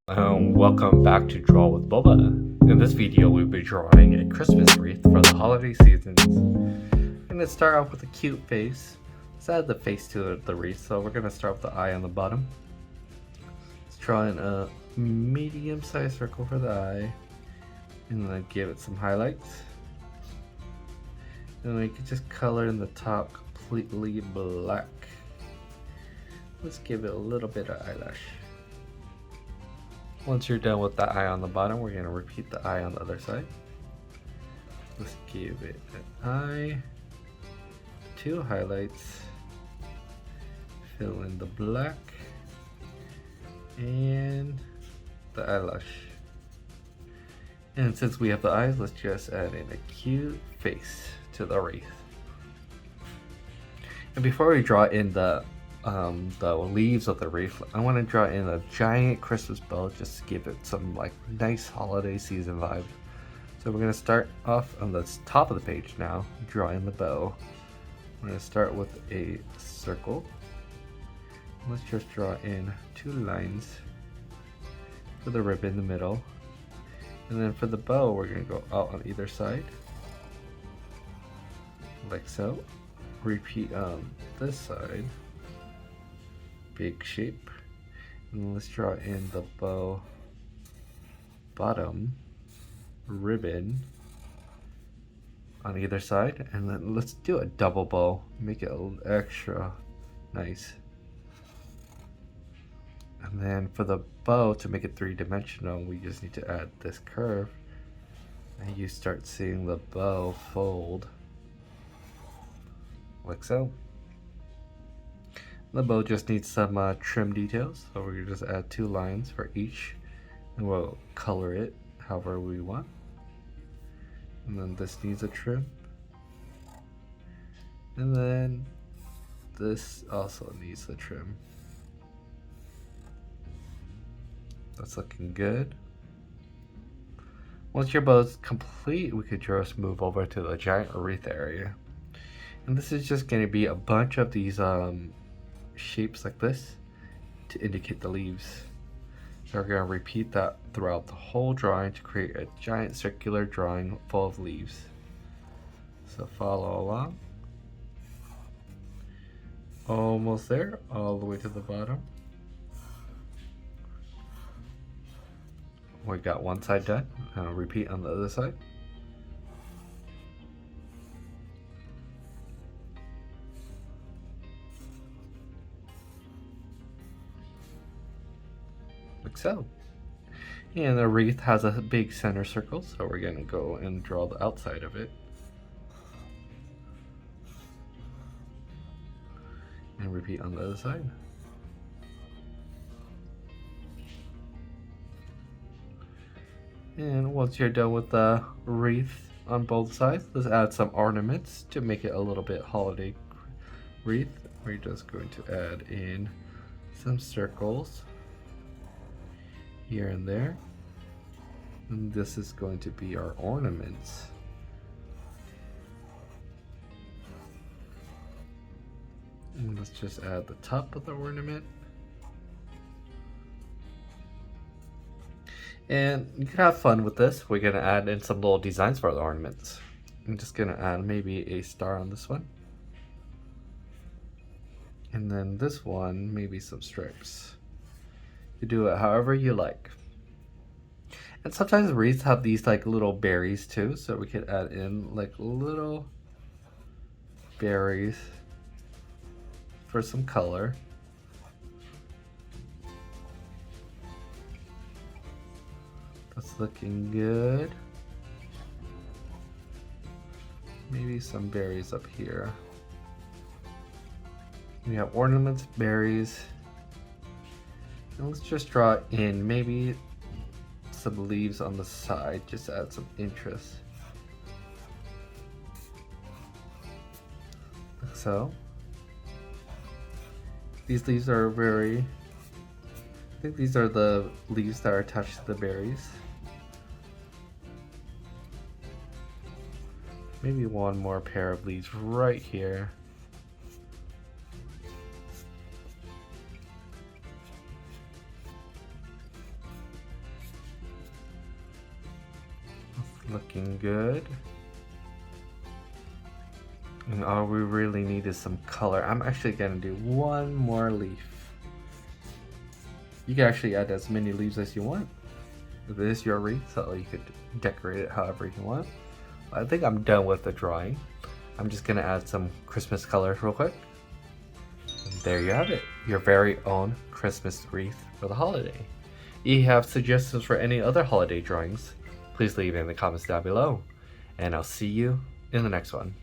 Welcome back to Draw with Boba. In this video, we'll be drawing a Christmas wreath for the holiday seasons. I'm going to start off with a cute face. Let's add the face to the wreath, so we're going to start with the eye on the bottom. Let's draw in a medium-sized circle for the eye, and then give it some highlights. And we can just color in the top completely black. Let's give it a little bit of eyelash. Once you're done with the eye on the bottom, we're going to repeat the eye on the other side. Let's give it an eye, two highlights, fill in the black, and the eyelash. And since we have the eyes, let's just add in a cute face to the wreath. And before we draw in the leaves of the wreath, I want to draw in a giant Christmas bow just to give it some like nice holiday season vibe. So we're going to start off on the top of the page now, drawing the bow. We're going to start with a circle. Let's just draw in two lines for the ribbon in the middle. And then for the bow, we're going to go out on either side, like so. Repeat on this side. Big shape, and let's draw in the bow bottom ribbon on either side, and then let's do a double bow, make it a little extra nice. And then for the bow, to make it three-dimensional, we just need to add this curve, and you start seeing the bow fold like so. The bow just needs some trim details, so we're gonna just add two lines for each, and we'll color it however we want. And then this needs a trim, and then this also needs a trim. That's looking good. Once your bow is complete, we could just move over to the giant wreath area, and this is just going to be a bunch of these shapes like this to indicate the leaves. So we're going to repeat that throughout the whole drawing to create a giant circular drawing full of leaves. So follow along. Almost there, all the way to the bottom. We got one side done. I'll repeat on the other side. Like so. And the wreath has a big center circle, so we're going to go and draw the outside of it. And repeat on the other side. And once you're done with the wreath on both sides, let's add some ornaments to make it a little bit holiday wreath. We're just going to add in some circles here and there, and this is going to be our ornaments. And let's just add the top of the ornament, and you can have fun with this. We're gonna add in some little designs for the ornaments. I'm just gonna add maybe a star on this one, and then this one maybe some stripes. You do it however you like. And sometimes wreaths have these like little berries too, so we could add in like little berries for some color. That's looking good. Maybe some berries up here. We have ornaments, berries. And let's just draw in maybe some leaves on the side, just to add some interest. Like so. These leaves are I think these are the leaves that are attached to the berries. Maybe one more pair of leaves right here. Looking good. And all we really need is some color. I'm actually gonna do one more leaf. You can actually add as many leaves as you want. This is your wreath, so you could decorate it however you want. I think I'm done with the drawing. I'm just gonna add some Christmas colors real quick. And there you have it, your very own Christmas wreath for the holiday. If you have suggestions for any other holiday drawings, please leave it in the comments down below. And I'll see you in the next one.